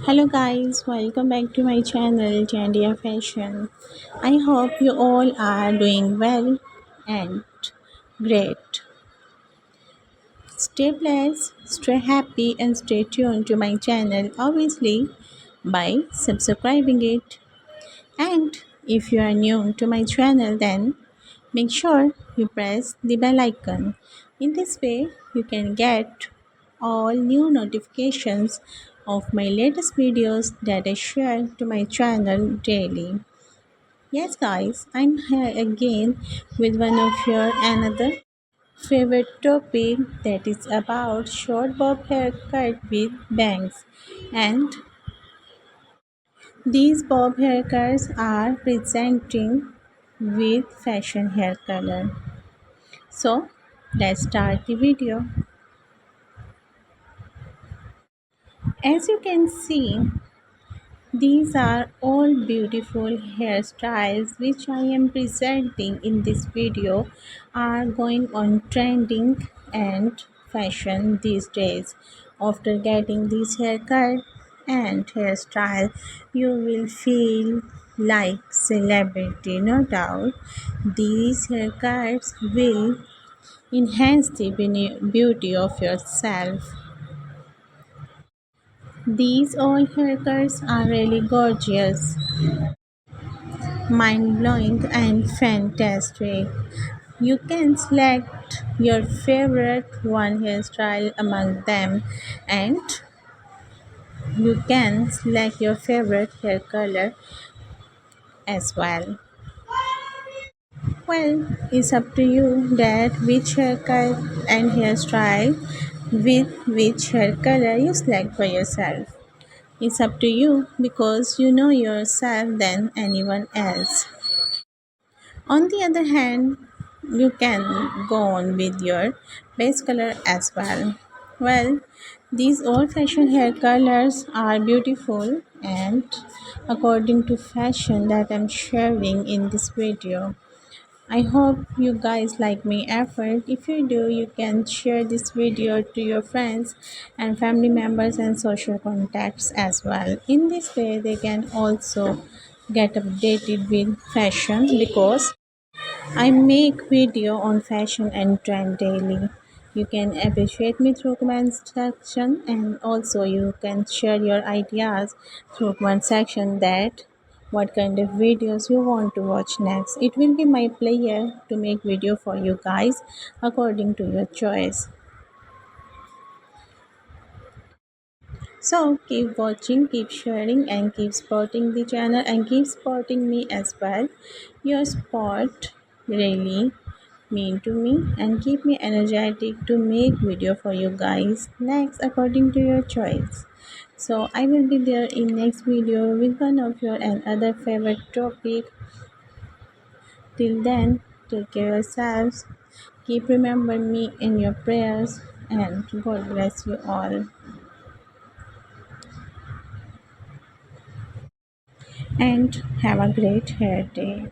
Hello guys, welcome back to my channel Jandia Fashion. I hope you all are doing well and great. Stay blessed, stay happy and stay tuned to my channel obviously by subscribing it. And if you are new to my channel then make sure you press the bell icon. In this way you can get all new notifications of my latest videos that I share to my channel daily. Yes guys, I'm here again with one of your another favorite topic that is about short bob haircut with bangs, and these bob haircuts are presenting with fashion hair color. So let's start the video. As you can see, these are all beautiful hairstyles which I am presenting in this video are going on trending and fashion these days. After getting this haircut and hairstyle, you will feel like celebrity, no doubt. These haircuts will enhance the beauty of yourself. These all haircuts are really gorgeous, mind-blowing and fantastic. You can select your favorite one hairstyle among them, and you can select your favorite hair color as well. Well, it's up to you that which haircut and hairstyle with which hair color you select for yourself. It's up to you because you know yourself than anyone else. On the other hand, you can go on with your base color as well. Well, these old fashioned hair colors are beautiful and according to fashion that I'm sharing in this video. I hope you guys like my effort. If you do, you can share this video to your friends and family members and social contacts as well. In this way, they can also get updated with fashion because I make video on fashion and trend daily. You can appreciate me through comment section, and also you can share your ideas through comment section that what kind of videos you want to watch next. It will be my pleasure to make video for you guys according to your choice. So keep watching, keep sharing and keep supporting the channel and keep supporting me as well. Your support really mean to me and keep me energetic to make video for you guys next according to your choice. So I will be there in next video with one of your and other favorite topic. Till then, take care yourselves, keep remember me in your prayers, and God bless you all, and have a great hair day.